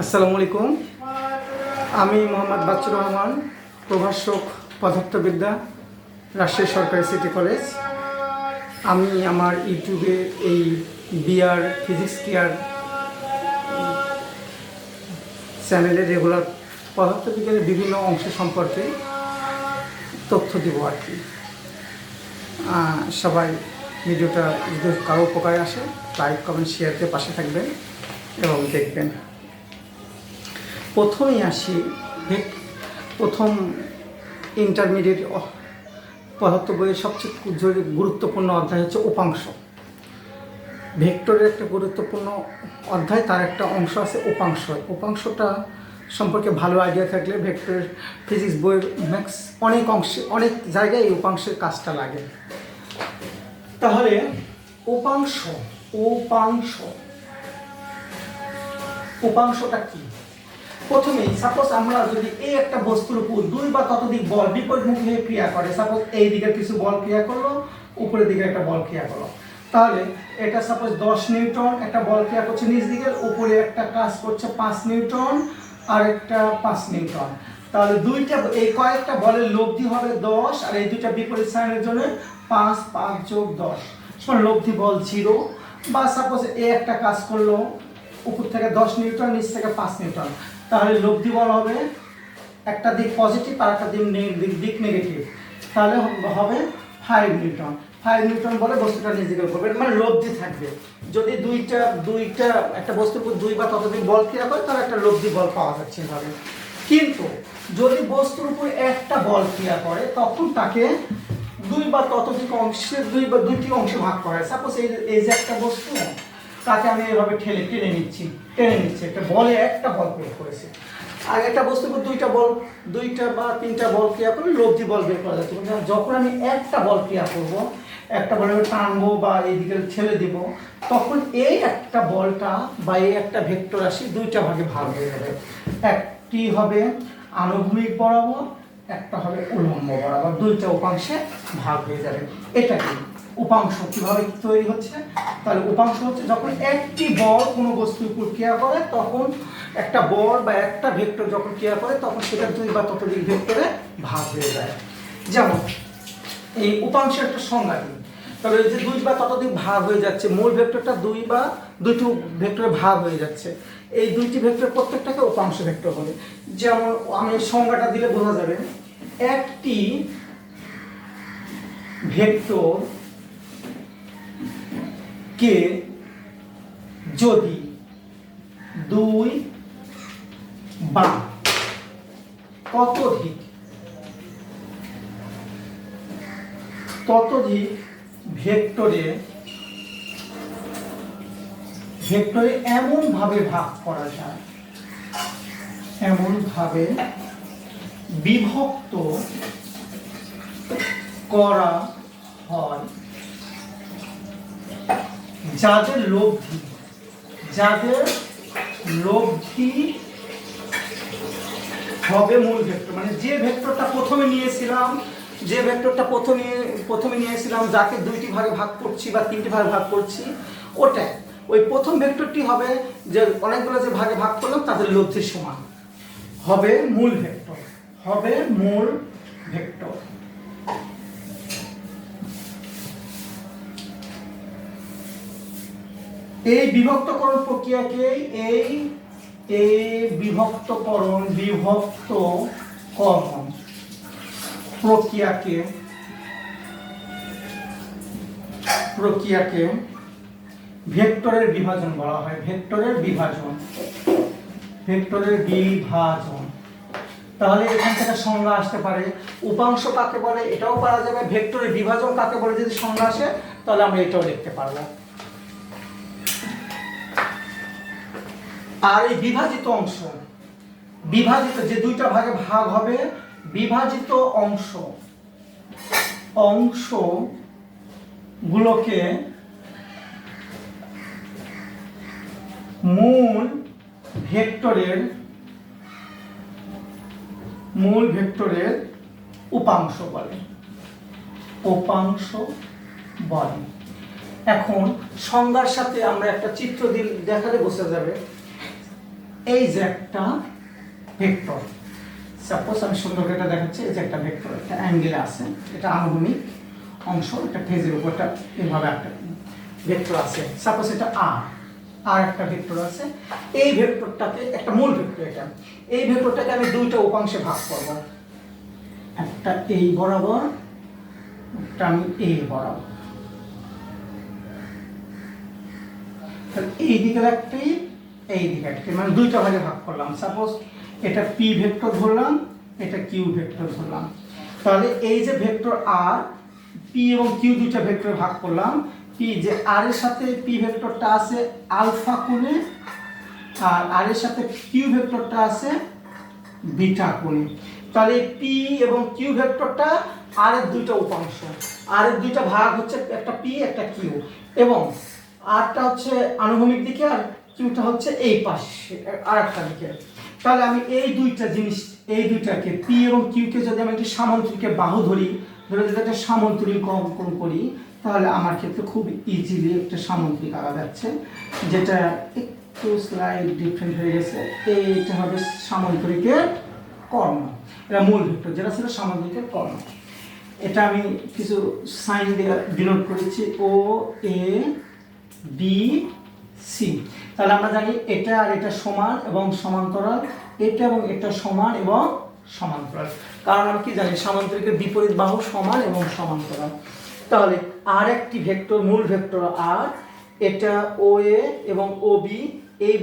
আসসালামু আলাইকুম। আমি মোহাম্মদ বাচ্চুর রহমান, প্রভাষক পদার্থবিদ্যা, রাজশাহী সরকারি সিটি কলেজ। আমি আমার ইউটিউবে এই বিআর ফিজিক্স কেয়ার চ্যানেলে রেগুলার পদার্থবিজ্ঞানের বিভিন্ন অংশ সম্পর্কে তথ্য দেবো আর কি। সবাই ভিডিওটা যদি কারো উপকারে আসে লাইক কমেন্ট শেয়ার দিয়ে পাশে থাকবেন এবং দেখবেন। প্রথমেই আসি, প্রথম ইন্টারমিডিয়েট পদার্থ বইয়ের সবচেয়ে গুরুত্বপূর্ণ অধ্যায় হচ্ছে উপাংশ। ভেক্টরের একটা গুরুত্বপূর্ণ অধ্যায়, তার একটা অংশ আছে উপাংশ। উপাংশটা সম্পর্কে ভালো আইডিয়া থাকলে ভেক্টরের ফিজিক্স বইয়ের অনেক জায়গায় এই উপাংশের কাজটা লাগে। তাহলে উপাংশটা কি? প্রথমেই সাপোজ আমরা যদি এই একটা বস্তুর উপর দুই বা ততোধিক বল বিপরীতমুখী হয়ে ক্রিয়া করে, সাপোজ এই দিকের কিছু বল ক্রিয়া করলো, উপরের দিকে একটা বল ক্রিয়া করলো, তাহলে এটা সাপোজ 10 নিউটন একটা বল ক্রিয়া করছে নিচ দিকের, উপরে একটা কাজ করছে 5 নিউটন আর একটা 5 নিউটন। তাহলে এই কয়েকটা বলের লব্ধি হবে 10, আর এই দুইটা বিপরীত সাইনের জন্য 5 + 10 সমান লব্ধি বল 0। বা সাপোজ এই একটা কাজ করলো, উপর থেকে 10 নিউটন নিচ থেকে 5 নিউটন, তাহলে লব্ধি বল হবে একটা দিক পজিটিভ আর একটা দিক নেগেটিভ, তাহলে হবে 5 নিউটন। 5 নিউটন বলে বস্তুটা নিচ দিকে ঘুরবে, মানে লব্ধি থাকবে। যদি দুইটা একটা বস্তুর উপর দুই বা ততোধিক বল ক্রিয়া করে তাহলে একটা লব্ধি বল পাওয়া যাচ্ছে এভাবে। কিন্তু যদি বস্তুর উপর একটা বল ক্রিয়া করে তখন তাকে দুই বা ততোধিক অংশে দুইটি অংশে ভাগ করা হয়। সাপোজ এই যে একটা বস্তু, তাকে আমি এভাবে টেনে নিচ্ছি একটা বলে একটা বল প্রয়োগ করেছে। আর একটা বস্তুর উপর দুইটা বা তিনটা বল ক্রিয়া করলে লব্ধি বল বের করা যাচ্ছে। যখন আমি একটা বল ক্রিয়া করব, একটা বল আমি টানবো বা এইদিকে ঠেলে দিব, তখন এই একটা বলটা বা এই একটা ভেক্টর রাশি দুইটা ভাগে ভাগ হয়ে যাবে। একটি হবে আনুভূমিক বরাবর, একটা হবে উল্লম্ব বরাবর, দুইটা উপাংশে ভাগ হয়ে যাবে। এটা কি উপাংশ কিভাবে তৈরি হচ্ছে? তাহলে উপাংশ হচ্ছে যখন একটি বল কোনো বস্তুর উপর ক্রিয়া করে, তখন একটা বল বা একটা ভেক্টর যখন ক্রিয়া করে তখন সেটা দুই বা ততোধিক ভেক্টরে ভাগ হয়ে যায়। যেমন এই উপাংশের একটা সংজ্ঞা দিই। তাহলে এই যে দুই বা ততোধিক ভাগ হয়ে যাচ্ছে, মূল ভেক্টরটা দুইটি ভেক্টরে ভাগ হয়ে যাচ্ছে, এই দুইটি ভেক্টর প্রত্যেকটাকে উপাংশ ভেক্টর বলে। যেমন আমি সংজ্ঞাটা দিলে বোঝা যাবে, একটি ভেক্টর কে যদি দুই বা ততোধিক ভেক্টরে এমন ভাবে ভাগ করা যায়, এমনভাবে বিভক্ত করা হয় যাদের লব্ধি হবে মূল ভেক্টর। মানে যে ভেক্টরটা প্রথমে নিয়েছিলাম যাকে দুইটি ভাগে ভাগ করছি বা তিনটি ভাগে ভাগ করছি, ওটাই ওই প্রথম ভেক্টরটি হবে যে অনেকগুলো যে ভাগে ভাগ করলাম তাদের লব্ধির সমান হবে মূল ভেক্টর। এই বিভক্তকরণ প্রক্রিয়াকে ভেক্টরের বিভাজন বলা হয়। ভেক্টরের বিভাজন। তাহলে এখান থেকে সংজ্ঞা আসতে পারে, উপাংশ কাকে বলে এটাও পারা যাবে, ভেক্টরের বিভাজন কাকে বলে যদি সংজ্ঞা আসে তাহলে আমরা এটাও লিখতে পারবো। আর এই বিভাজিত যে দুইটা ভাগে ভাগ হবে, বিভাজিত অংশগুলোকে মূল ভেক্টরের উপাংশ বলে। এখন সংজ্ঞার সাথে আমরা একটা চিত্র দেখালে বোঝা যাবে। এই যে একটা ভেক্টর, সাপোজ আমি সুন্দর করে এটা দেখাচ্ছি, এই যে একটা ভেক্টর, একটা অ্যাঙ্গেলে আছে, এটা আনুভূমিক অংশ, একটা ফেজের উপর একটা এভাবে একটা ভেক্টর আছে, সাপোজ এটা আর একটা ভেক্টর আছে। এই ভেক্টরটাকে একটা মূল ভেক্টর, এটা এই ভেক্টরটাকে আমি দুইটা উপাংশে ভাগ করব, একটা এই বরাবর, একটা আমি এই বরাবর। এই দিকে একটি, এই দিকে একটি, মানে দুইটা ভাগে ভাগ করলাম। সাপোজ এটা পি ভেক্টর ধরলাম, এটা কিউ ভেক্টর ধরলাম। তাহলে এই যে ভেক্টর আর, পি এবং কিউ দুইটা ভেক্টরে ভাগ করলাম। পি যে আর এর সাথে পি ভেক্টরটা আছে আলফা কোণে, আর আর এর সাথে কিউ ভেক্টরটা আছে বিটা কোণে। তাহলে পি এবং কিউ ভেক্টরটা আর এর দুইটা উপাংশ, আর এর দুইটা ভাগ হচ্ছে একটা পি একটা কিউ, এবং আরটা হচ্ছে আনুভূমিক দিকে আর কিউটা হচ্ছে এই পাশে আর একটা দিকে। তাহলে আমি এই দুইটা জিনিস, এই দুইটাকে পি এবং কিউকে যদি আমি একটি সামান্তরিকের বাহু ধরি, ধরে যদি একটা সামান্তরিক অঙ্কন করি, তাহলে আমার ক্ষেত্রে খুব ইজিলি একটা সামান্তরিক আঁকা যাচ্ছে, যেটা একটু স্লাইড ডিফারেন্ট হয়ে গেছে। এইটা হবে সামান্তরিকের কর্ণ, এটা মূল ভেক্টর যেটা ছিল সামান্তরিকের কর্ণ। এটা আমি কিছু সাইন দিয়ে ডিনোট করেছি, ও এ বি সি। তাহলে আমরা জানি এটা আর এটা সমান এবং সমান্তরাল, এটা এবং এটা সমান এবং সমান্তরাল, কারণ আমি কি জানি সামান্তরিকের বিপরীত বাহু সমান এবং সমান্তরাল। তাহলে আর একটি ভেক্টর, মূল ভেক্টর আর, এটা ও এ এবং ও বি, এই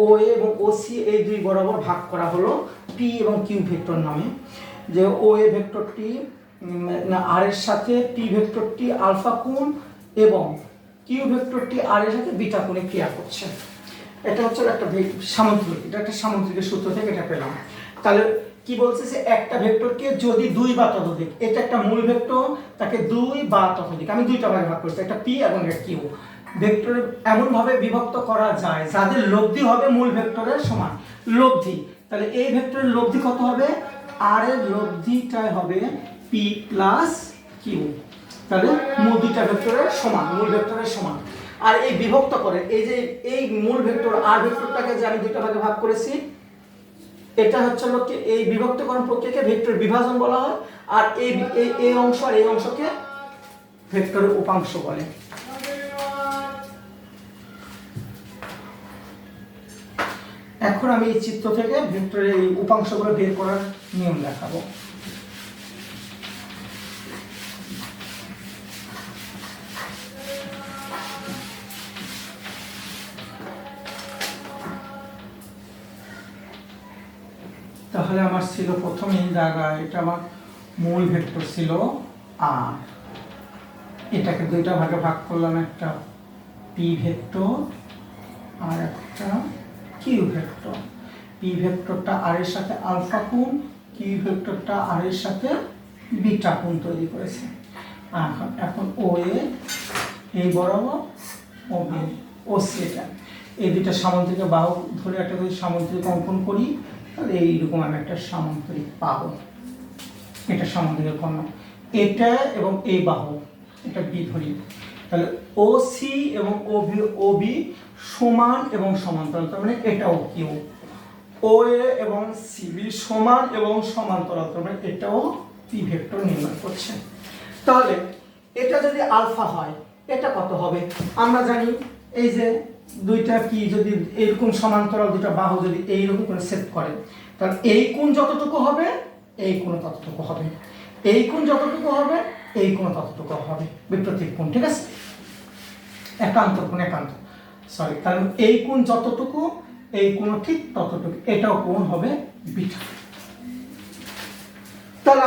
ও এ এবং ও সি এই দুই বরাবর ভাগ করা হলো পি এবং কিউ ভেক্টর নামে। যে ও এ ভেক্টরটি আর এর সাথে পি ভেক্টরটি আলফা কোণ এবং কিউ ভেক্টরটি আর এর সাথে বিটা কোণে ক্রিয়া করছে। এটা হচ্ছে একটা সামান্তরিক, এটা একটা সামান্তরিকের সূত্র থেকে এটা পেলাম। তাহলে কি বলছে যে একটা ভেক্টরকে যদি দুই বা ততোধিক, এটা একটা মূল ভেক্টর, তাকে দুই বা ততোধিক, আমি দুইটা ভাগে ভাগ করছি, একটা পি এবং একটা কিউ ভেক্টর এমন ভাবে বিভক্ত করা যায় যাদের লব্ধি হবে মূল ভেক্টরের সমান। লব্ধি, তাহলে এই ভেক্টরের লব্ধি কত হবে? আর এর লব্ধিটাই হবে পি প্লাস কিউ। তাহলে মূল দুইটা ভেক্টরের সমান, মূল ভেক্টরের সমান। আর এই বিভক্ত করে এই যে এই মূল ভেক্টর আর ভেক্টরটাকে যে আমি দুইটা ভাগে ভাগ করেছি, এটা হচ্ছে লোকে এই বিভক্তকরণ প্রক্রিয়াকে ভেক্টর বিভাজন বলা হয়। আর এই অংশ আর এই অংশকে ভেক্টরের উপাংশ বলে। এখন আমি এই চিত্র থেকে ভেক্টরের এই উপাংশগুলো বের করার নিয়ম দেখাবো। তাহলে আমার ছিল প্রথমে এই জায়গায়, এটা আমার মূল ভেক্টর ছিল আর, এটাকে দুইটা ভাগে ভাগ করলাম, একটা পি ভেক্টর আর একটা কিউ ভেক্টর। পি ভেক্টরটা আর এর সাথে আলফা কোণ, কিউ ভেক্টরটা আর এর সাথে বিটা কোণ তৈরি করেছে। এখন ও এ এই বরাবর, ও বি ও সি, এটা এই দুইটা সামান্তরিক বাহু ধরে একটা যদি সামান্তরিক অঙ্কন করি, তাহলে এইরকম আমি একটা সামান্তরিক পাবো। এটা সামান্তরিক কর্ণ, এটা এবং এই বাহু, এটা বি ধরি, তাহলে ও সি এবং ও বি সমান এবং সমান্তরাল, তার মানে এটাও কিউ। ও এ এবং সি বি সমান এবং সমান্তরাল, তার মানে এটাও পি ভেক্টর নির্ণয় করছে। তাহলে এটা যদি আলফা হয়, এটা কত হবে? আমরা জানি এই যে দুইটা কি যদি এরকম সমান্তরাল দুটো বাহু যদি এইরকম করে সেট করে, তাহলে এই কোণ যতটুকু হবে এই কোণ ততটুকু হবে, এই কোণ যতটুকু হবে এই কোণ ততটুকু হবে, বিপরীত কোণ, ঠিক আছে? একান্ত কোণ, একান্ত সরি, কারণ এই কোণ যতটুকু এই কোণ ঠিক ততটুকু, এটাও কোণ হবে বিটা। তাহলে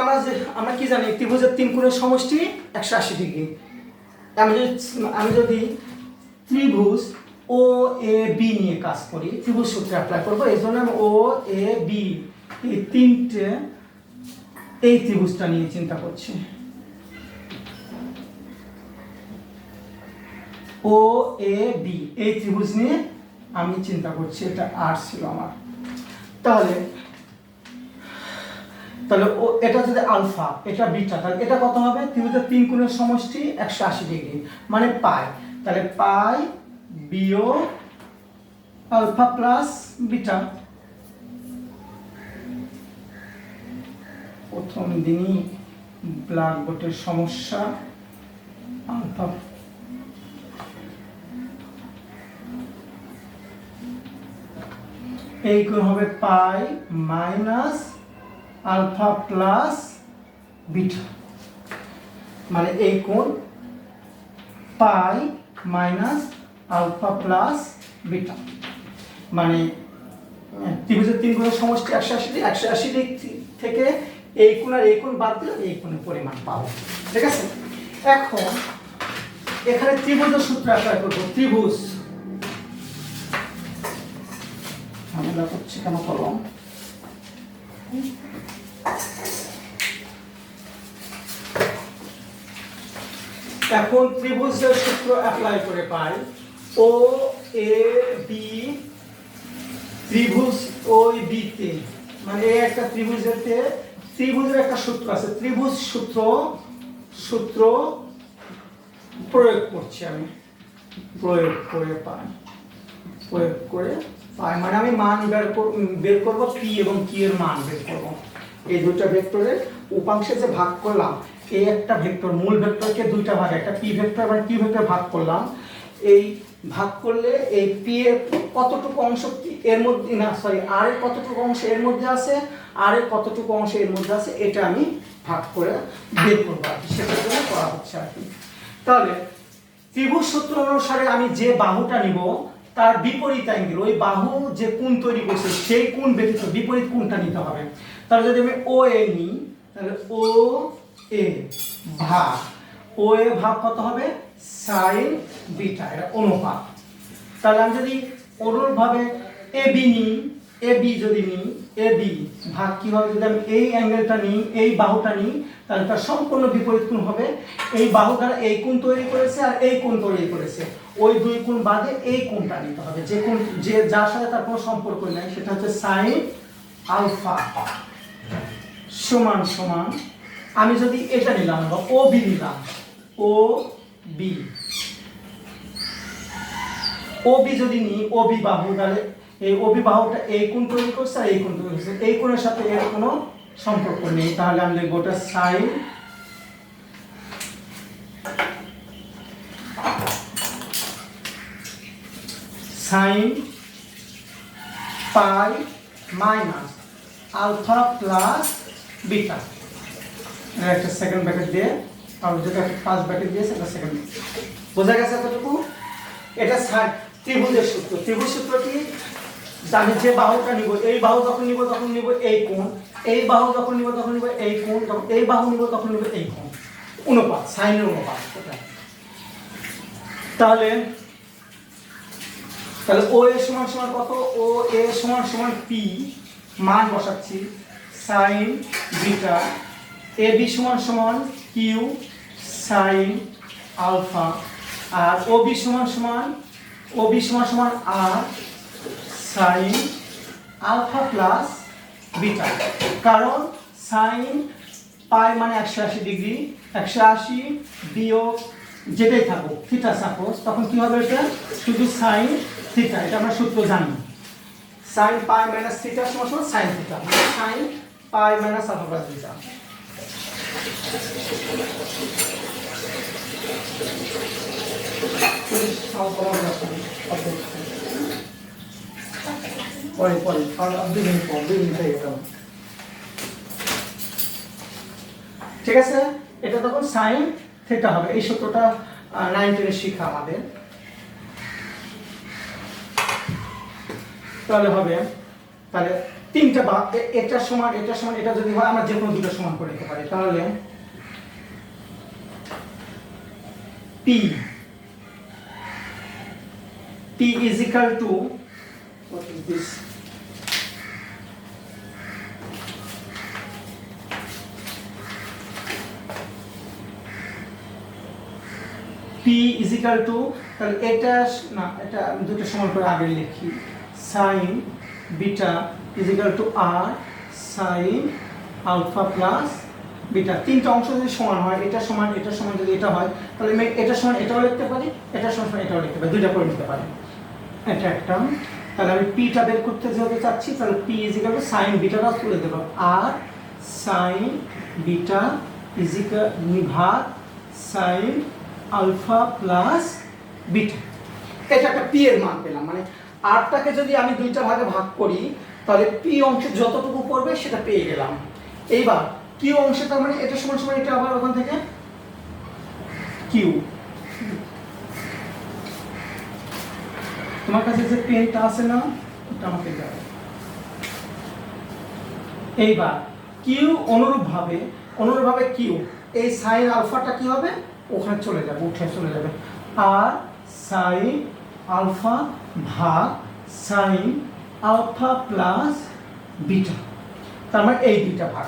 আমরা কি জানি ত্রিভুজের তিন কোণের সমষ্টি 180 ডিগ্রি। আমি যদি ত্রিভুজ ও এ বি নিয়ে কাজ করি, ত্রিভুজ সূত্র অ্যাপ্লাই করবো, এই জন্য আমি ও এ বি এই তিনটে এই ত্রিভুজটা নিয়ে চিন্তা করছি। ও এ বি এই ত্রিভুজ নিয়ে আমি চিন্তা করছি, এটা আর ছিল আমার। তাহলে ও এটা যদি আলফা, এটা বিটা, তাহলে এটা কত হবে? ত্রিভুজের তিন কোণের সমষ্টি 180 ডিগ্রি, মানে পাই। তাহলে পাই বিয়োগ আলফা প্লাস বিটা। প্রথম দিনই ব্ল্যাকবোর্ডের সমস্যা। আলফা এই কোণ হবে পাই মাইনাস আলফা প্লাস বিটা, মানে এই কোণ পাই মাইনাস আলফা প্লাস বিটা, মানে ত্রিভুজের তিন কোণের সমষ্টি 180 দিক থেকে এই কোণ আর এই কোণ বাদ দিলে এই কোণের পরিমাণ পাবো। ঠিক আছে, এখন এখানে ত্রিভুজের সূত্র অ্যাপ্লাই করবো। ত্রিভুজ ঝামেলা করছি কেন কলম, এখন ত্রিভুজের সূত্র অ্যাপ্লাই করে পাই ও এ বি, ত্রিভুজ ওই বি তে, মানে এই একটা ত্রিভুজেতে ত্রিভুজের একটা সূত্র আছে, ত্রিভুজ সূত্র প্রয়োগ করছি আমি, প্রয়োগ করে পাই মানে আমি মান বের করব পি এবং কি এর মান বের করব। এই দুটো ভেক্টরের উপাংশে যে ভাগ করলাম, এই একটা ভেক্টর মূল ভেক্টরকে দুইটা ভাগে, একটা পি ভেক্টর এবং কিউ ভেক্টর ভাগ করলাম। এই ভাগ করলে এই পি এর কতটুকু অংশ এর মধ্যে, না সরি, আর এর কতটুকু অংশ এর মধ্যে আছে, আর এর কতটুকু অংশ এর মধ্যে আছে, এটা আমি ভাগ করে বের করব আর কি, সেটার জন্য করা হচ্ছে আর কি। তাহলে ত্রিভুজ সূত্র অনুসারে আমি যে বাহুটা নিব তার বিপরীত অ্যাঙ্গেল, ওই বাহু যে কোণ তৈরি করছে সেই কোণ ব্যতীত বিপরীত কোণটা নিতে হবে। তাহলে যদি আমি ও এ নিই, তাহলে ও এ ভাগ কত হবে, সাইন বিটা, এটা অনুপাত। তাহলে আমি যদি অনুরূপভাবে এ বি নিই, এ বি ভাগ কি হবে, যদি আমি এই অ্যাঙ্গেলটা নিই, এই বাহুটা নিই, তাহলে তার সম্পূর্ণ বিপরীত কোণ হবে। এই বাহু দ্বারা এই কোণ তৈরি করেছে আর এই কোণ তৈরি করেছে, ওই দুই কোণ বাদে এই কোণটা নিতে হবে, যে কোণ যে যার সাথে তার কোনো সম্পর্ক নেই, সেটা হচ্ছে সাইন আলফা সমান সমান, আমি যদি এটা নিলাম বা ও বি নিলাম, ও বি যদি নিই, ও বি বাহু, তাহলে এই ও বি বাহুটা এই কোণ তৈরি করছে আর এই কোণ তৈরি করছে, এই কোণের সাথে এর কোনো সম্পর্ক নেই। তাহলে আমি লিখব ওটা sine pi minus alpha plus beta, একটা সেকেন্ড ব্র্যাকেট দিয়ে, আর যেটা ফার্স্ট ব্র্যাকেট দিয়েছে এটা সেকেন্ড। বোঝা গেছে এতটুকু? এটা ত্রিভুজের সূত্র। ত্রিভুজ সূত্রটি আমি যে বাহুটা নিব, এই বাহু যখন নিব তখন নিব এই কোণ, এই বাহু যখন নিব তখন নিব এই কোণ, যখন এই বাহু নিব তখন নিব এই কোণ, অনুপাত, সাইনের অনুপাত। তাহলে ও এ সমান সমান কত, ও এ সমান সমান পি, মান বসাচ্ছি সাইন বিটা, এ বি সমান সমান কিউ সাইন আলফা, আর ও বি সমান সমান আর সাইন আলফা প্লাস বিটা। কারণ সাইন পাই মানে 180 ডিগ্রি, 180 বিয়োগ যেটাই থাকুক থিটা সাপোজ, তখন কি হবে, এটা শুধু সাইন থিটা, এটা আমরা সূত্র জানি। সাইন পাই মাইনাস থিটা সমান sine theta, sine pi minus alpha plus beta. ঠিক আছে, এটা তখন সাইন থিটা হবে। এই সূত্রটা 9-10 শিখা আমাদের। তাহলে হবে, তাহলে তিনটা বা এটা সমান এটা যদি হয়, আমরা যে কোনো দুটো সমান করে নিতে পারি। তাহলে P is equal to, what is this? P is equal to, তাহলে এটা না, এটা আমি দুটো সমান করে আগে লিখি, sine beta is equal to r sine alpha plus beta. তিনটা অংশ যদি সমান হয়, এটা সমান যদি এটা হয়, তাহলে আমি এটা সমান এটাও লিখতে পারি, এটা সমান এটাও লিখতে পারি, দুইটা করে নিতে পারি। এটা একটা, তাহলে আমি পিটা বের করতে যেতে চাচ্ছি, তাহলে P is equal to sine বিটাটা তুলে দেবো, আর সাইন বিটা ইজ ইকুয়াল ভাগ সাইন আলফা প্লাস বিটা। এটা একটা পি এর মান পেলাম, মানে আরটাকে যদি আমি দুইটা ভাগে ভাগ করি তাহলে পি অংশ যতটুকু পড়বে সেটা পেয়ে গেলাম। এইবার কিউ অংশ, তার মানে এটা সমান সমান এটা আবার ওখান থেকে কিউ। তোমার কাছে যে পেনটা আছে না, এটা আমাকে দাও। এইবার কিউ অনুরূপভাবে কিউ, এই সাইন আলফাটা কি হবে, ওখানে চলে যাবে, উঠে চলে যাবে, আর সাইন আলফা ভাগ সাইন আলফা প্লাস বিটা। তার মানে এই দুইটা ভাগ,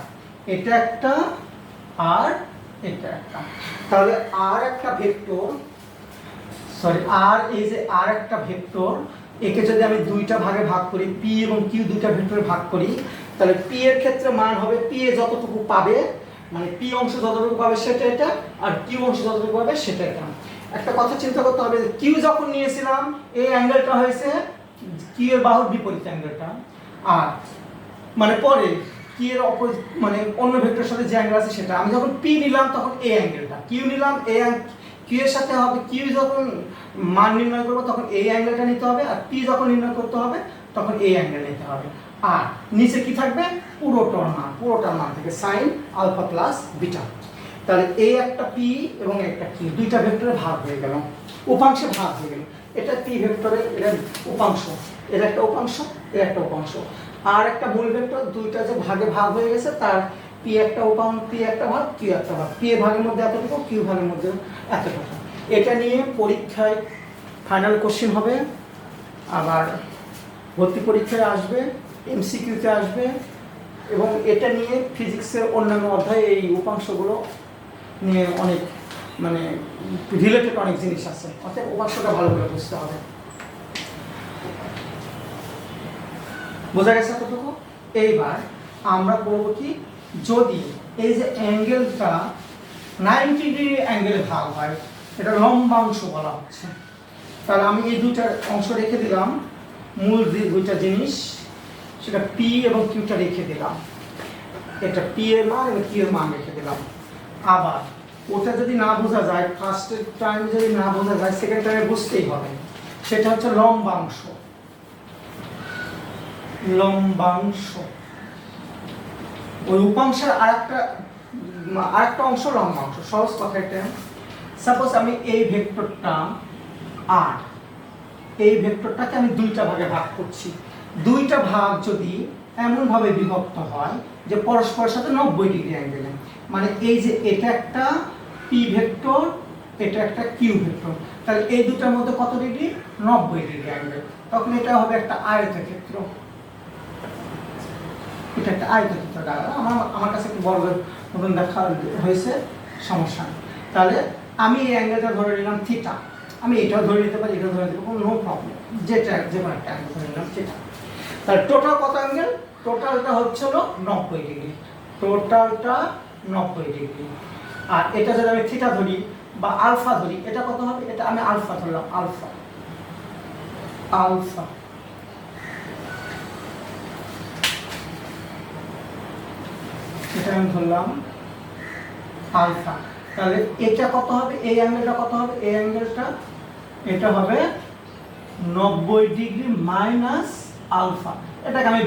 এটা একটা আর এটা একটা। তাহলে আর একটা ভেক্টর, আর এই যে আর একটা ভেক্টর, একে যদি আমি দুইটা ভাগে ভাগ করি, পি এবং কিউ দুইটা ভেক্টরে ভাগ করি, তাহলে পি এর ক্ষেত্রে মান হবে পি এ যতটুকু পাবে, মানে পি অংশ যতটুকু পাবে সেটা এটা, আর কিউ অংশ যতটুকু পাবে সেটা এটা। একটা কথা চিন্তা করতে হবে, কিউ যখন নিয়েছিলাম এই অ্যাঙ্গেলটা হয়েছে কিউ এর বাহুর বিপরীত অ্যাঙ্গেলটা, আর মানে পরে কি এর মানে অন্য ভেক্টরের সাথে যে অ্যাঙ্গেল আছে সেটা। আমি যখন পি নিলাম তখন এই অ্যাঙ্গেলটা, কিউ নিলাম এই কিউ এর সাথে হবে, কিউ যখন মান নির্ণয় করব তখন এই অ্যাঙ্গেলটা নিতে হবে, আর পি যখন নির্ণয় করতে হবে তখন এই অ্যাঙ্গেল নিতে হবে। আর নিচে কি থাকবে, পুরোটার মান থেকে সাইন আলফা প্লাস বিটা। তাহলে এই একটা পি এবং একটা কিউ, দুইটা ভেক্টরে ভাগ হয়ে গেল, উপাংশে ভাগ হয়ে গেল। এটা পি ভেক্টরের এটা উপাংশ, এর একটা উপাংশ, এর একটা উপাংশ। আর একটা মূল ভেক্টর, দুইটা যে ভাগে ভাগ হয়ে গেছে, তার পি একটা পি একটা ভাগ, কিউ একটা ভাগ, পি এর ভাগের মধ্যে এতটুকু, কিউ ভাগের মধ্যে এতটুকু। এটা নিয়ে পরীক্ষায় ফাইনাল কোশ্চেন হবে, আবার ভর্তি পরীক্ষায় আসবে, এমসিকিউতে আসবে, এবং এটা নিয়ে ফিজিক্সের অন্যান্য অধ্যায়ে এই উপাংশগুলো নিয়ে অনেক মানে রিলেটেড অনেক জিনিস আছে, অর্থাৎ উপাংশটা ভালো করে বুঝতে হবে। বোঝা গেছে এতটুকু? এইবার আমরা করব কি, যদি এই যে অ্যাঙ্গেলটা 90 ডিগ্রি অ্যাঙ্গেলে ভাগ হয়, এটা লম্বাংশ বলা হচ্ছে, তাহলে আমি এই দুইটা অংশ রেখে দিলাম, মূল দুইটা জিনিস, সেটা পি এবং কিউটা রেখে দিলাম, এটা পি এর মান এবং কিউ এর মান রেখে দিলাম। আবার ওটা যদি না বোঝা যায়, ফার্স্ট টাইম যদি না বোঝা যায়, সেকেন্ড টাইমে বুঝতেই হবে, সেটা হচ্ছে লম্বাংশ। ওই উপাংশের আরেকটা অংশ লম্বাংশ। সহজ কথা এটা, সাপোজ আমি এই ভেক্টরটা আর এই ভেক্টরটাকে আমি দুইটা ভাগে ভাগ করছি, দুইটা ভাগ যদি এমন ভাবে বিভক্ত হয় যে পরস্পরের সাথে 90 ডিগ্রি অ্যাঙ্গেলে, মানে এই যে এটা একটা পি ভেক্টর, এটা একটা কিউ ভেক্টর, তাহলে এই দুটার মধ্যে কত ডিগ্রি, 90 ডিগ্রি অ্যাঙ্গেল, তখন এটা হবে একটা আয়তক্ষেত্র। এটা একটা আয়তক্ষেত্র, আমার কাছে একটু বর্গের মতন দেখা হয়েছে, সমস্যা নেই। তাহলে আমি এই অ্যাঙ্গেলটা ধরে নিলাম থিটা, আমি এটাও ধরে নিতে পারি, এটাও ধরে নিতে পারি, নো প্রবলেম, যেটা যে কোনো একটা অ্যাঙ্গেল ধরে নিলাম থিটা। তাহলে টোটাল কত অ্যাঙ্গেল, টোটালটা হচ্ছে হলো 90 ডিগ্রি, টোটালটা 90 ডিগ্রি। আর এটা যদি আমি থিটা ধরি বা আলফা ধরি, এটা কত হবে, এটা আমি আলফা ধরলাম, আলফা এটা আমি ধরলাম আলফা। তাহলে এটা কত হবে, এই অ্যাঙ্গেলটা কত হবে, এই অ্যাঙ্গেলটা এটা হবে 90 ডিগ্রি মাইনাস আলফা। এটাকে আমি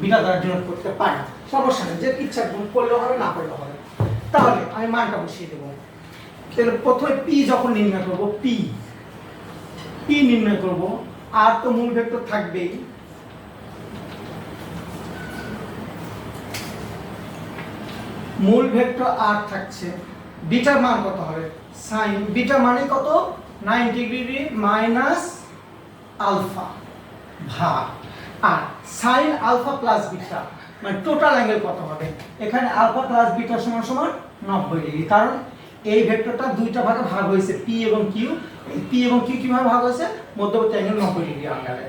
বিটা দ্বারা ডিনোট করতে পারি, সমস্যা নেই, যে ইচ্ছা করলেও হবে, না করলেও হবে। তাহলে আমি মানটা বসিয়ে দেবো। তাহলে প্রথমে পি যখন নির্ণয় করবো, পি নির্ণয় করবো, আর তো মূল ভেক্টর থাকবেই, মূল ভেক্টর আর থাকছে, বিটার মান কত হবে, সাইন বিটা মানে কত, 90 ডিগ্রি মাইনাস আলফা ভাগ, আর সাইন আলফা প্লাস বিটা মানে টোটাল অ্যাঙ্গেল কত হবে, এখানে আলফা প্লাস বিটা সমান সমান 90 ডিগ্রি, কারণ এই ভেক্টরটা দুইটা ভাগে ভাগ হয়েছে, পি এবং কিউ। পি এবং কিউ কিভাবে ভাগ হয়েছে, মধ্যবর্তী অ্যাঙ্গেল 90 ডিগ্রি অ্যাঙ্গেলে,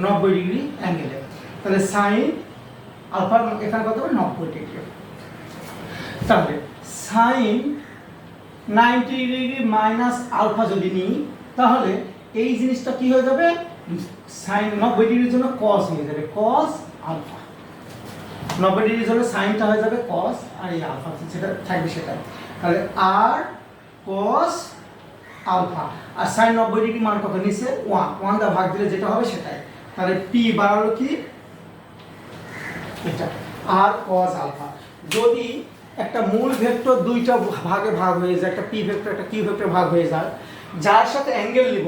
90 ডিগ্রি অ্যাঙ্গেলে। তাহলে সাইন আলফা এখানে কত হবে, 90 ডিগ্রি। তাহলে সাইন 90 ডিগ্রি মাইনাস আলফা যদি নিই, তাহলে এই জিনিসটা কি হয়ে যাবে, সাইন 90 ডিগ্রির জন্য কস হয়ে যাবে কস আলফা, 90 ডিগ্রির জন্য সাইনটা হয়ে যাবে কস আর এই আলফা যেটা থাকবে সেটাই, তাহলে আর কস আলফা। আর সাইন 90 ডিগ্রি মান কত নিচে 1 দা ভাগ দিলে যেটা হবে সেটাই, তাহলে পি বাড়ালো কি এটা আর কস আলফা। যদি একটা মূল ভেক্টর দুইটা ভাগে ভাগ হয়ে যায়, একটা পি ভেক্টর একটা কিউ ভেক্টর ভাগ হয়ে যায়, যার সাথে অ্যাঙ্গেল নিব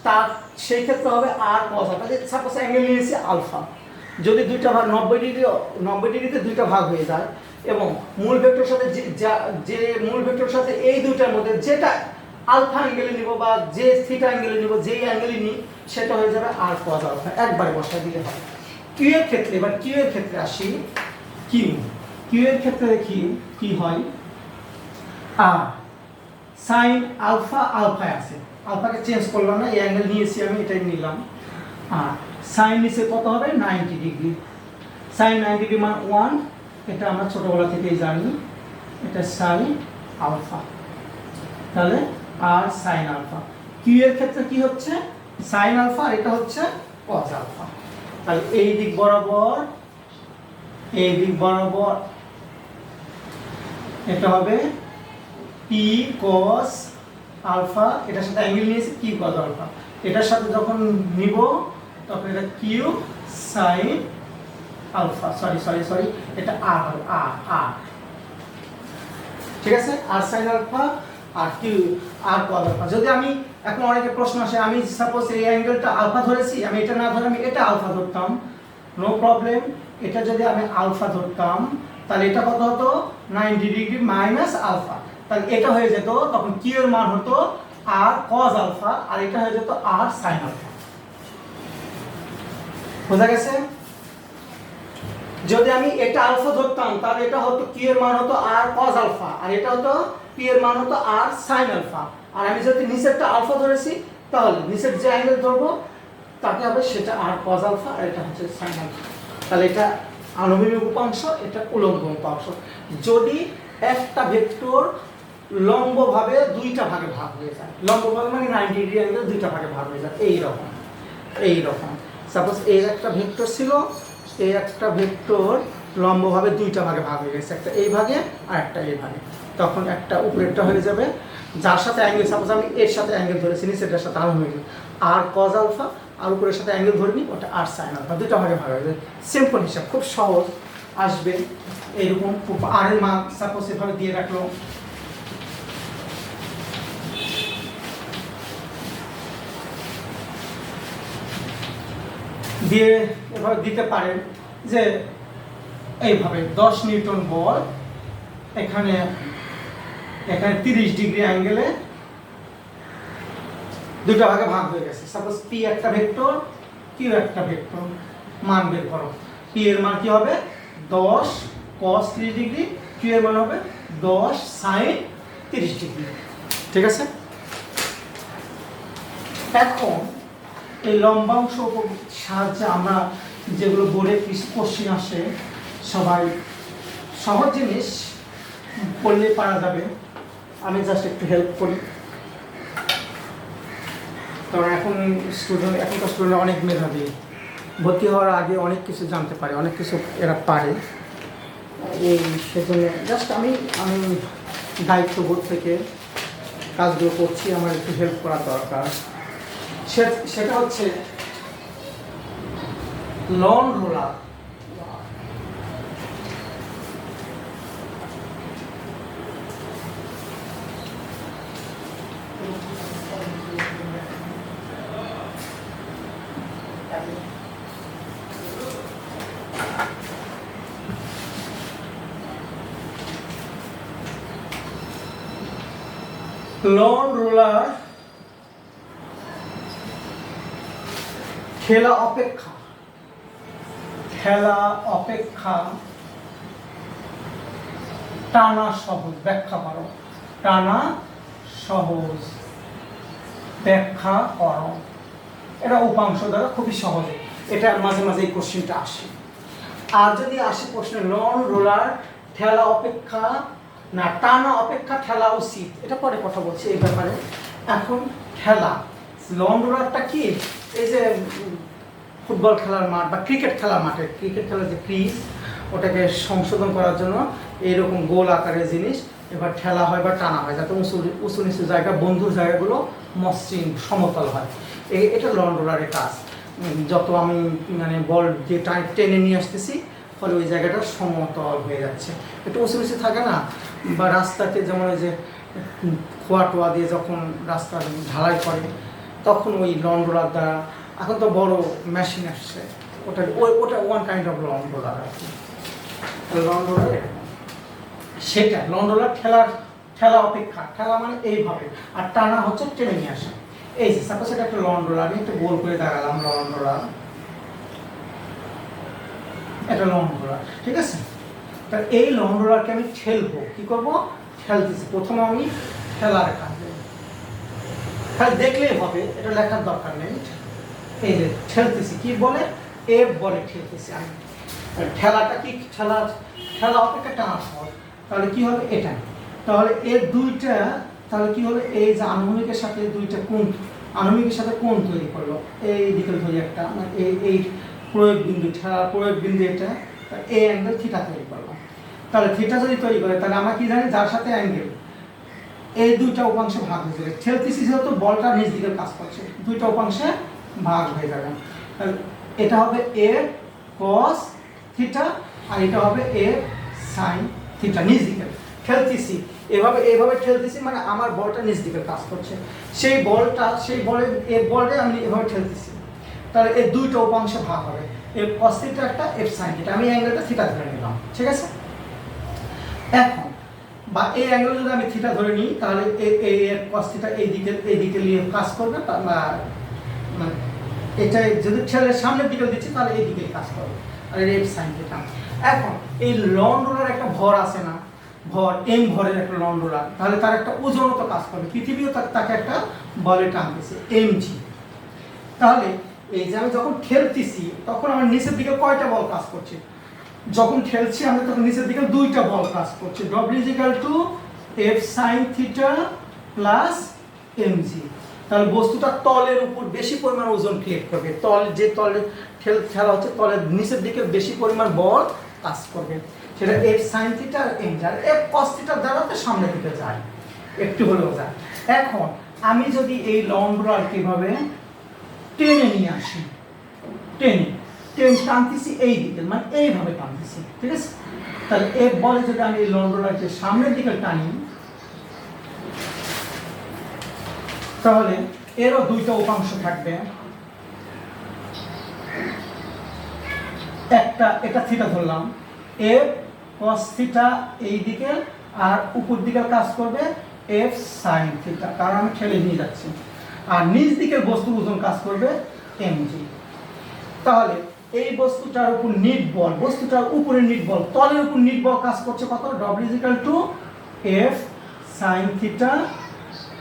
তার সেই ক্ষেত্রে হবে আর কস আলফা। সাপোজ অ্যাঙ্গেল নিয়েছি আলফা, যদি দুইটা ভাগ 90 ডিগ্রিতে দুইটা ভাগ হয়ে যায় এবং মূল ভেক্টরের সাথে যে মূল ভেক্টরের সাথে এই দুইটার মধ্যে যেটা আলফা অ্যাঙ্গেলে নিব বা যে থিটা অ্যাঙ্গেলে নিব, যেই অ্যাঙ্গেলে নিই সেটা হয়ে যাবে আর কস আলফা, একবারে বসায় দিলে হবে। কিউ এর ক্ষেত্রে, এবার কিউ এর ক্ষেত্রে আসি, কিউ এর ক্ষেত্রে দেখি কি হয়, আর সাইন আলফা আলফায় আছে, আলফাকে চেঞ্জ করলাম না, এই অ্যাঙ্গেল নিয়েছি আমি, এটাই নিলাম। আর সাইন নিচে কত হবে 90 ডিগ্রি, সাইন 90 ডিগ্রি মান 1, এটা আমরা ছোটবেলা থেকেই জানি, এটা সাইন আলফা, তাহলে আর সাইন আলফা। কিউ এর ক্ষেত্রে কি হচ্ছে সাইন আলফা, আর এটা হচ্ছে কস আলফা, তাহলে এই দিক বরাবর এটা হবে পি কস আলফা, এটার সাথে অ্যাঙ্গেল নিয়েছি কিউ কস আলফা, এটার সাথে যখন নিব তখন এটা কিউ সাইন আলফা, সরি এটা আর হবে আর ঠিক আছে, আর সাইন আলফা আর কিউ আর কস আলফা। যদি আমি এখন অনেকের প্রশ্ন আসে, আমি সাপোজ এই অ্যাঙ্গেলটা আলফা ধরেছি, আমি এটা না ধরে আমি এটা আলফা ধরতাম, নো প্রবলেম। এটা যদি আমি আলফা ধরতাম তাহলে এটা কত হতো 90 ডিগ্রি মাইনাস আলফা, তাহলে এটা হয়ে যেত, তখন কিউ এর মান হতো আর কস আলফা, আর এটা হয়ে যেত আর সাইন আলফা। বোঝা গেছে? যদি আমি এটা আলফা ধরতাম তাহলে এটা হতো কিউ এর মান হতো আর কস আলফা, আর এটা হতো পি এর মান হতো আর সাইন আলফা। আর আমি যদি নিচেরটা আলফা ধরেছি তাহলে নিচের যে অ্যাঙ্গেল ধরবো তাকে হবে সেটা আর কস আলফা, আর এটা হচ্ছে সাইন আলফা। তাহলে এটা আনুভূমিক উপাংশ, এটা উলম্ব উপাংশ। যদি একটা ভেক্টর লম্বভাবে দুইটা ভাগে ভাগ হয়ে যায়, লম্বভাবে মানে 90 ডিগ্রি অ্যাঙ্গেল দুইটা ভাগে ভাগ হয়ে যায়, এইরকম সাপোজ এর একটা ভেক্টর ছিল, এই একটা ভেক্টর লম্বভাবে দুইটা ভাগে ভাগ হয়ে গেছে, একটা এই ভাগে আর একটা এই ভাগে, তখন একটা উপরেরটা হয়ে যাবে যার সাথে অ্যাঙ্গেল, সাপোজ আমি এর সাথে অ্যাঙ্গেল ধরেছি নিচেরটার সাথে আনুভূমিক আর কস আলফা, আর উপরের সাথে অ্যাঙ্গেল ধরে নিই ওটা আর সাইন আলফা, দুইটা ভাগে ভাগ হয়ে যাবে। সিম্পল হিসাব, খুব সহজ আসবে। এইরকম আর এর মান সাপোজ এভাবে দিয়ে রাখলো, দিয়ে এভাবে দিতে পারেন যে এইভাবে 10 নিউটন বল এখানে 30 ডিগ্রি অ্যাঙ্গেলে দুটো ভাগে ভাগ হয়ে গেছে। সাপোজ পি একটা ভেক্টর, কিউ একটা ভেক্টর, মান বের করো। পি এর মান কি হবে 10 cos 30 ডিগ্রি, কিউ এর মান হবে 10 sin 30 ডিগ্রি। ঠিক আছে, এখন এই লম্বাংশ সাহায্যে আমরা যেগুলো বোর্ডে কোশ্চিন আসে, সবাই সহজ জিনিস পড়লে পারা যাবে। আমি জাস্ট একটু হেল্প করি, কারণ এখনকার স্টুডেন্ট অনেক মেধাবী, ভর্তি হওয়ার আগে অনেক কিছু জানতে পারে, অনেক কিছু এরা পারে। এই সেজন্য জাস্ট আমি দায়িত্ববোধ থেকে কাজগুলো করছি, আমার একটু হেল্প করা দরকার। সেটা হচ্ছে লন রোলার। লন রোলার খেলা অপেক্ষা টানা সহজ। ব্যাখ্যা করো, টানা সহজ ব্যাখ্যা করো। এটা উপাংশ দ্বারা খুবই সহজে, এটা মাঝে মাঝে এই কোশ্চেনটা আসে। আর যদি আসে প্রশ্নে লন রোলার ঠেলা অপেক্ষা না টানা অপেক্ষা ঠেলা উচিত, এটা পরে কথা বলছি এই ব্যাপারে। এখন ঠেলা, লন রোলারটা কি এই যে ফুটবল খেলার মাঠ বা ক্রিকেট খেলার মাঠে ক্রিকেট খেলার যে ক্রিজ ওটাকে সংশোধন করার জন্য এইরকম গোল আকারের জিনিস এবার ঠেলা হয় বা টানা হয় যাতে উঁচু নিচু জায়গা বন্ধুর জায়গাগুলো মসৃণ সমতল হয়। এটা লন রোলারের কাজ। যত আমি মানে বল যে টেনে নিয়ে আসতেছি ফলে ওই জায়গাটা সমতল হয়ে যাচ্ছে, একটু উঁচু নিচু থাকে না, বা রাস্তাতে যেমন ওই যে খোয়া টোয়া দিয়ে যখন রাস্তা ঢালাই করে তখন ওই লন রোলার দ্বারা, এখন তো বড় মেশিন আসছে ওটা one kind of lawn roller আর কি। লন রোলার সেটা লন রোলার ঠেলা অপেক্ষা, ঠেলা মানে এইভাবে, আর টানা হচ্ছে টেনে নিয়ে আসা। এই যে সাপোজ এটা একটা লন রোলার, আমি একটু গোল করে দেখালাম লন রোলার, এটা লন রোলার, ঠিক আছে। তা এই লন রোলারকে আমি ঠেলবো, কি করবো, ঠেলতেছি। প্রথমে আমি ঠেলার কাজ খালি দেখলেই হবে, এটা লেখার দরকার নেই। এই যে ঠেলতেছি, কি বলে, এফ বলে ঠেলতেছি আমি। ঠেলাটা কি, ঠেলা অপেক্ষা টানা সহজ। তাহলে কি হবে এটা, তাহলে এর দুইটা, তাহলে কি হলো, এই যে আনুভূমিকের সাথে দুইটা কোণ, আনুভূমিকের সাথে কোণ তৈরি করলো, এই দিকে ধরি একটা, মানে এই প্রয়োগ বিন্দু, ঠেলার প্রয়োগ বিন্দু এটা, এই অ্যাঙ্গেল থিটা তৈরি করলাম। তাহলে থিটা যদি তৈরি করে তাহলে আমরা কি জানি, যার সাথে অ্যাঙ্গেল এই দুইটা উপাংশে ভাগ হয়ে যাবে। ঠেলতেছি যেহেতু বলটা নিচ দিকে কাজ করছে, দুইটা উপাংশে ভাগ হয়ে যাবে। এটা হবে এ কস থিটা আর এটা হবে এ সাইন থিটা, নিচ দিকে ঠেলতেছি, এভাবে ঠেলতেছি, মানে আমার বলটা নিচ দিকে কাজ করছে, সেই বলটা আমি এভাবে ঠেলতেছি। তাহলে এই দুইটা উপাংশে ভাগ হবে, এফ কস থিটা একটা, এফ সাইন থিটা, আমি অ্যাঙ্গেলটা থিটা ধরে নিলাম, ঠিক আছে। এখন বা এই অ্যাঙ্গেল যদি আমি থিটা ধরে নিই তাহলে এই কস থিটা এই দিকে নিয়ে কাজ করবে, বা মানে এটা যদি ঠেলের সামনের দিকে দিচ্ছি তাহলে এই দিকে কাজ করবে, আর এর সাইন থিটা। এখন এই লন রোলার একটা ভর আছে না, ভর এম ভরের একটা লন রোলার, তাহলে তার একটা ওজনও তো কাজ করবে, পৃথিবীও তাকে একটা বলে টানতেছে এমজি। তাহলে এই যে আমি যখন ঠেলতেছি তখন আমার নিচের দিকে কয়টা বল কাজ করছে, যখন ঠেলছি আমরা তখন নিচের দিকে দুইটা বল কাজ করছে, W is equal two F sine theta plus MG. তাহলে বস্তুটা তলের উপর বেশি পরিমাণ ওজন ক্রিয়েট করবে, যে তলে খেলা হচ্ছে তলের নিচের দিকে বেশি পরিমাণ বল কাজ করবে, সেটা এফ সাইন থিটা আর এমজি। আর এফ কস থিটার দ্বারা তো সামনের দিকে যায়, একটু হলেও যায়। এখন আমি যদি এই লন রোলার কিভাবে টেনে নিয়ে আসি, টানতেছি এই দিকে, মানে এইভাবে টানতেছি, ঠিক আছে। তাহলে এফ বলে যদি আমি এই লন রোলারকে সামনের দিকে টানি তাহলে এরও দুইটা উপাংশ থাকবে, একটা এটা থিটা ধরলাম, এফ কস থিটা এই দিকে, আর উপর দিকে কাজ করবে এফ সাইন থিটা, কারণ আমি ঠেলে নিয়ে যাচ্ছি, আর নিচ দিকের বস্তুর ওজন কাজ করবে এমজি। তাহলে এই বস্তুটার উপর নিট বল, বস্তুটার উপরে নিট বল, তলের উপর নিট বল কাজ করছে কত, W is equal two F sine theta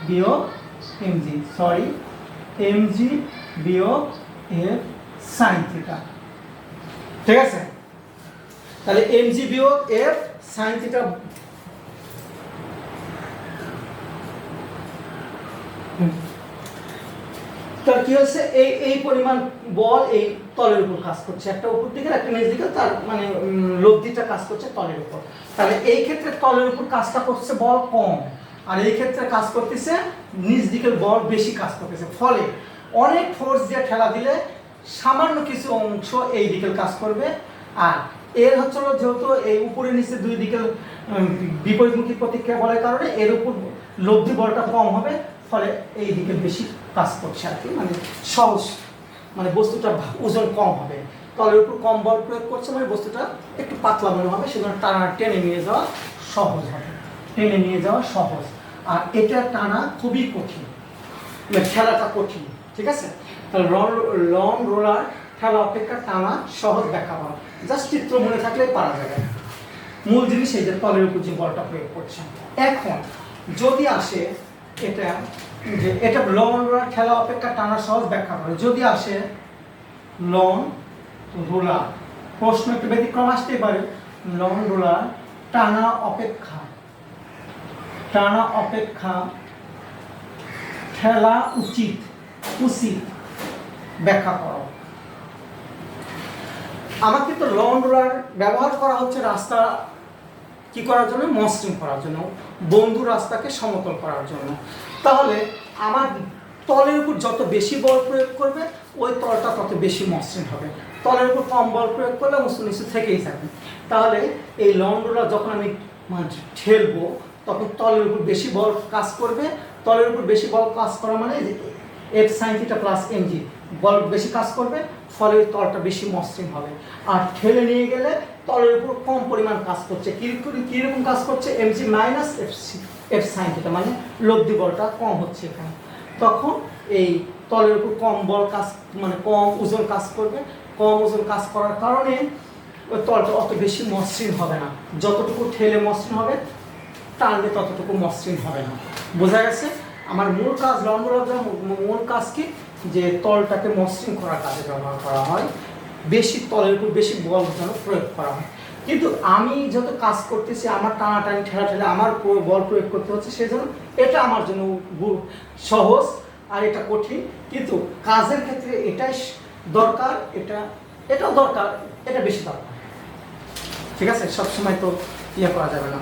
বিয়োগ এমজি, সরি এমজি বিয়োগ এফ সাইন থিটা, ঠিক আছে। তাহলে এমজি বিয়োগ এফ সাইন থিটা, তার কি হচ্ছে, এই পরিমাণ বল এই তলের উপর কাজ করছে, একটা উপর দিকে একটা নিচ দিকে, তার মানে লব্ধিটা কাজ করছে তলের উপর। তাহলে এই ক্ষেত্রে তলের উপর কাজটা করছে বল কম, আর এই ক্ষেত্রে কাজ করতেছে নিচ দিকের বল বেশি কাজ করতেছে, ফলে অনেক ফোর্স দিয়ে ঠেলা দিলে সামান্য কিছু অংশ এই দিকে কাজ করবে, আর এর হচ্ছে যেহেতু এই উপরে নিচে দুই দিকে বিপরীতমুখী প্রতিক্রিয়া বলের কারণে এর উপর লব্ধি বলটা কম হবে, ফলে এই দিকে বেশি কাজ করছে আর কি, মানে সহজ, মানে বস্তুটা ওজন কম হবে, তলের উপর কম বল প্রয়োগ করছে, মানে বস্তুটা একটু পাতলা মনে হবে, সেজন্য টানা টেনে নিয়ে যাওয়া সহজ হবে, টেনে নিয়ে যাওয়া সহজ। আর এটা টানা খুবই কঠিন, খেলাটা কঠিন, ঠিক আছে। তাহলে লন রোলার খেলা অপেক্ষা টানা সহজ ব্যাখ্যা পাওয়া, জাস্ট চিত্র মনে থাকলেই পারা যাবে। মূল জিনিস এই যে তলের উপর যে বলটা প্রয়োগ করছে। এখন যদি আসে এটা যে এটা লন রোলার খেলা অপেক্ষা টানা সহজ ব্যাখ্যা করে, যদি আসে লন রোলার, প্রশ্ন একটু ব্যতিক্রম আসতেই পারে, লন রোলার টানা অপেক্ষা ঠেলা উচিত ব্যাখ্যা করো। আমাকে তো লন রোলার ব্যবহার করা হচ্ছে রাস্তা কি করার জন্য, মসৃণ করার জন্য, বন্ধু রাস্তাকে সমতল করার জন্য। তাহলে আমার তলের উপর যত বেশি বল প্রয়োগ করবে ওই তলটা তত বেশি মসৃণ হবে, তলের উপর কম বল প্রয়োগ করলে উঁচু নিচু থেকেই থাকবে। তাহলে এই লন রোলার যখন আমি ঠেলবো তখন তলের উপর বেশি বল কাজ করবে, তলের উপর বেশি বল কাজ করা মানে F sine theta plus mg বল বেশি কাজ করবে, ফলে ওই তলটা বেশি মসৃণ হবে। আর ঠেলে নিয়ে গেলে তলের উপর কম পরিমাণ কাজ করছে, কীরকম কাজ করছে, MG minus F sine theta, মানে লব্ধি বলটা কম হচ্ছে এখানে। তখন এই তলের উপর কম বল কাজ মানে কম ওজন কাজ করবে, কম ওজন কাজ করার কারণে ওই তলটা অত বেশি মসৃণ হবে না, যতটুকু ঠেলে মসৃণ হবে টানলে ততটুকু মসৃণ হবে না। বোঝা গেছে? আমার মূল কাজ লন রোলার মূল কাজ কি, যে তলটাকে মসৃণ করার কাজে ব্যবহার করা হয়, বেশি তলের উপর বেশি বল যেন প্রয়োগ করা হয়। কিন্তু আমি যত কাজ করতেছি, আমার টানাটানি ঠেলে আমার বল প্রয়োগ করতে হচ্ছে, সেজন্য এটা আমার জন্য সহজ আর এটা কঠিন, কিন্তু কাজের ক্ষেত্রে এটাই দরকার, এটাও দরকার, এটা বেশি দরকার। ঠিক আছে, সবসময় তো ইয়ে করা যাবে না।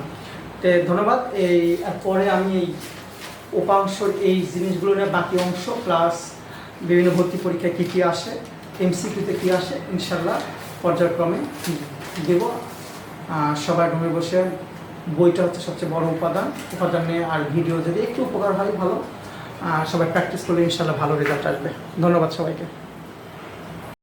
তো ধন্যবাদ। এই পরে আমি এই উপাংশর এই জিনিসগুলো নিয়ে বাকি অংশ প্লাস বিভিন্ন ভর্তি পরীক্ষায় কী কী আসে, এমসিকিউতে কী আসে, ইনশাল্লাহ পর্যায়ক্রমে দেব। সবাই রুমে বসে, বইটা হচ্ছে সবচেয়ে বড় উপাদান নিয়ে, আর ভিডিও যদি একটু উপকার হয় ভালো, সবাই প্র্যাকটিস করলে ইনশাল্লাহ ভালো রেজাল্ট আসবে। ধন্যবাদ সবাইকে।